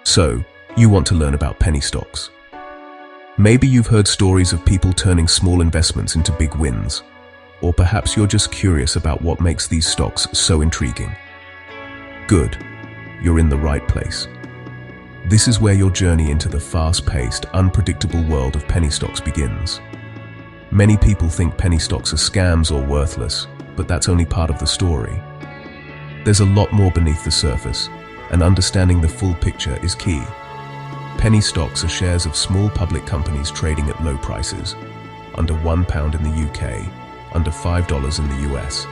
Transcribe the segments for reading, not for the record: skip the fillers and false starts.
So, you want to learn about penny stocks. Maybe you've heard stories of people turning small investments into big wins. Or perhaps you're just curious about what makes these stocks so intriguing. Good, you're in the right place. This is where your journey into the fast-paced, unpredictable world of penny stocks begins. Many people think penny stocks are scams or worthless, but that's only part of the story. There's a lot more beneath the surface, and understanding the full picture is key. Penny stocks are shares of small public companies trading at low prices, under £1 in the UK, under $5 in the US.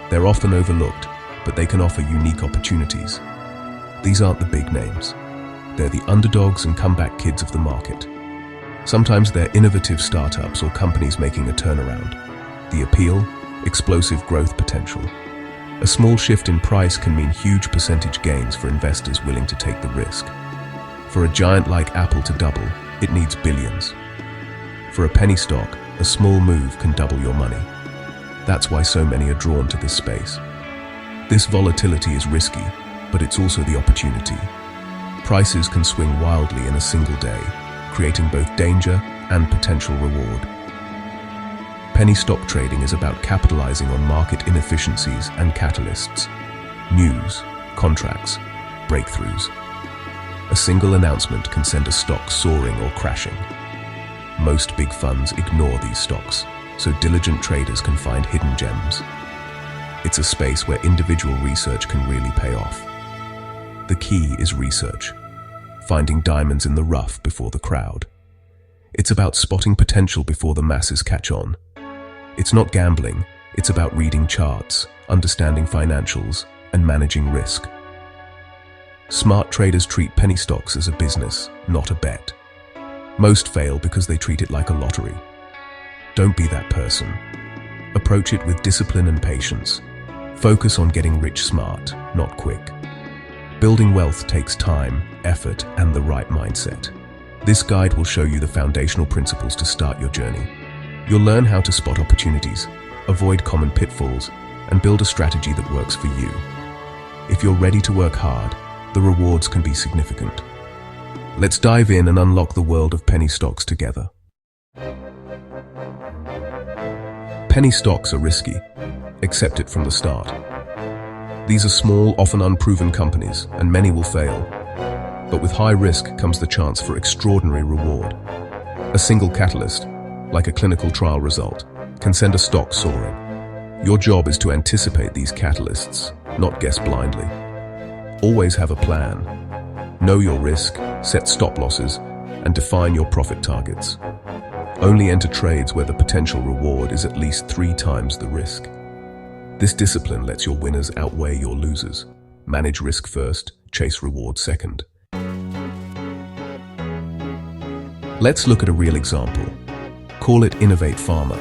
They're often overlooked, but they can offer unique opportunities. These aren't the big names. They're the underdogs and comeback kids of the market. Sometimes they're innovative startups or companies making a turnaround. The appeal? Explosive growth potential. A small shift in price can mean huge percentage gains for investors willing to take the risk. For a giant like Apple to double, it needs billions. For a penny stock, a small move can double your money. That's why so many are drawn to this space. This volatility is risky, but it's also the opportunity. Prices can swing wildly in a single day, creating both danger and potential reward. Penny stock trading is about capitalizing on market inefficiencies and catalysts. News, contracts, breakthroughs. A single announcement can send a stock soaring or crashing. Most big funds ignore these stocks, so diligent traders can find hidden gems. It's a space where individual research can really pay off. The key is research, finding diamonds in the rough before the crowd. It's about spotting potential before the masses catch on. It's not gambling, it's about reading charts, understanding financials, and managing risk. Smart traders treat penny stocks as a business, not a bet. Most fail because they treat it like a lottery. Don't be that person. Approach it with discipline and patience. Focus on getting rich smart, not quick. Building wealth takes time, effort, and the right mindset. This guide will show you the foundational principles to start your journey. You'll learn how to spot opportunities, avoid common pitfalls, and build a strategy that works for you. If you're ready to work hard, the rewards can be significant. Let's dive in and unlock the world of penny stocks together. Penny stocks are risky. Accept it from the start. These are small, often unproven companies, and many will fail. But with high risk comes the chance for extraordinary reward. A single catalyst, like a clinical trial result, can send a stock soaring. Your job is to anticipate these catalysts, not guess blindly. Always have a plan. Know your risk, set stop losses, and define your profit targets. Only enter trades where the potential reward is at least 3 times the risk. This discipline lets your winners outweigh your losers. Manage risk first, chase reward second. Let's look at a real example. Call it Innovate Pharma.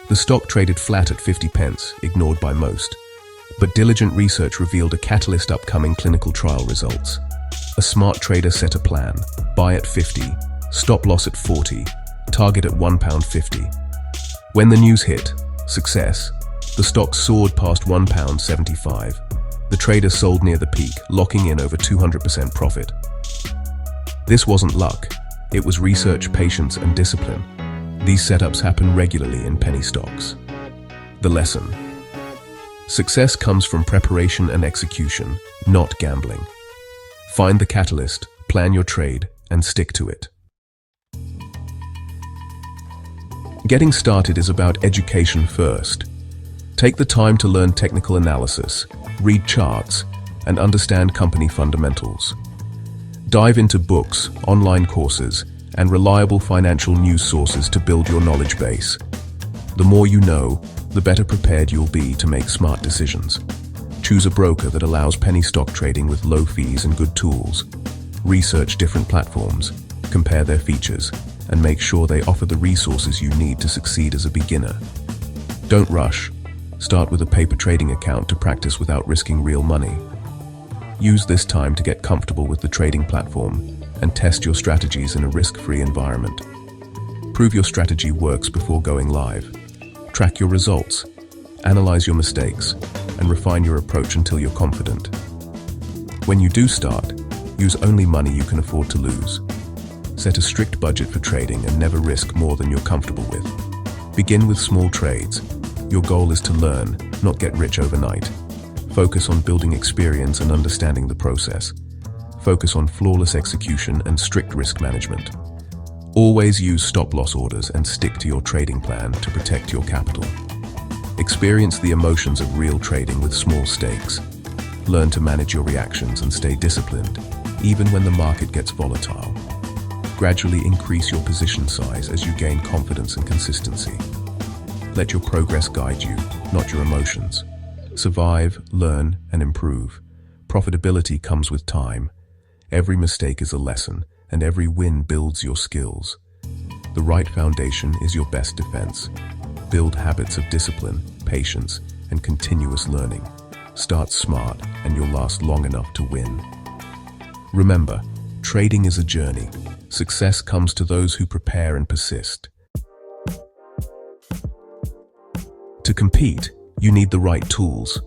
The stock traded flat at 50 pence, ignored by most. But diligent research revealed a catalyst upcoming clinical trial results. A smart trader set a plan: buy at 50, stop loss at 40, target at £1.50. When the news hit, success, the stock soared past £1.75. The trader sold near the peak, locking in over 200% profit. This wasn't luck, it was research, patience, and discipline. These setups happen regularly in penny stocks. The lesson: success comes from preparation and execution, not gambling. Find the catalyst, plan your trade, and stick to it. Getting started is about education first. Take the time to learn technical analysis, read charts, and understand company fundamentals. Dive into books, online courses, and reliable financial news sources to build your knowledge base. The more you know, the better prepared you'll be to make smart decisions. Choose a broker that allows penny stock trading with low fees and good tools. Research different platforms, compare their features, and make sure they offer the resources you need to succeed as a beginner. Don't rush. Start with a paper trading account to practice without risking real money. Use this time to get comfortable with the trading platform and test your strategies in a risk-free environment. Prove your strategy works before going live. Track your results, analyze your mistakes, and refine your approach until you're confident. When you do start, Use only money you can afford to lose. Set a strict budget for trading and never risk more than you're comfortable with. Begin with small trades. Your goal is to learn, not get rich overnight. Focus on building experience and understanding the process. Focus on flawless execution and strict risk management. Always use stop-loss orders and stick to your trading plan to protect your capital. Experience the emotions of real trading with small stakes. Learn to manage your reactions and stay disciplined, even when the market gets volatile. Gradually increase your position size as you gain confidence and consistency. Let your progress guide you, not your emotions. Survive, learn, and improve. Profitability comes with time. Every mistake is a lesson, and every win builds your skills. The right foundation is your best defense. Build habits of discipline, patience, and continuous learning. Start smart, and you'll last long enough to win. Remember, trading is a journey. Success comes to those who prepare and persist. To compete, you need the right tools.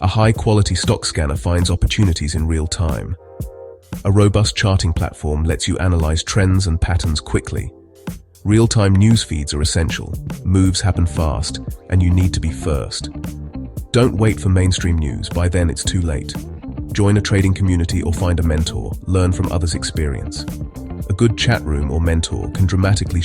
A high-quality stock scanner finds opportunities in real time. A robust charting platform lets you analyze trends and patterns quickly. Real-time news feeds are essential. Moves happen fast, and you need to be first. Don't wait for mainstream news. By then, it's too late. Join a trading community or find a mentor. Learn from others' experience. A good chat room or mentor can dramatically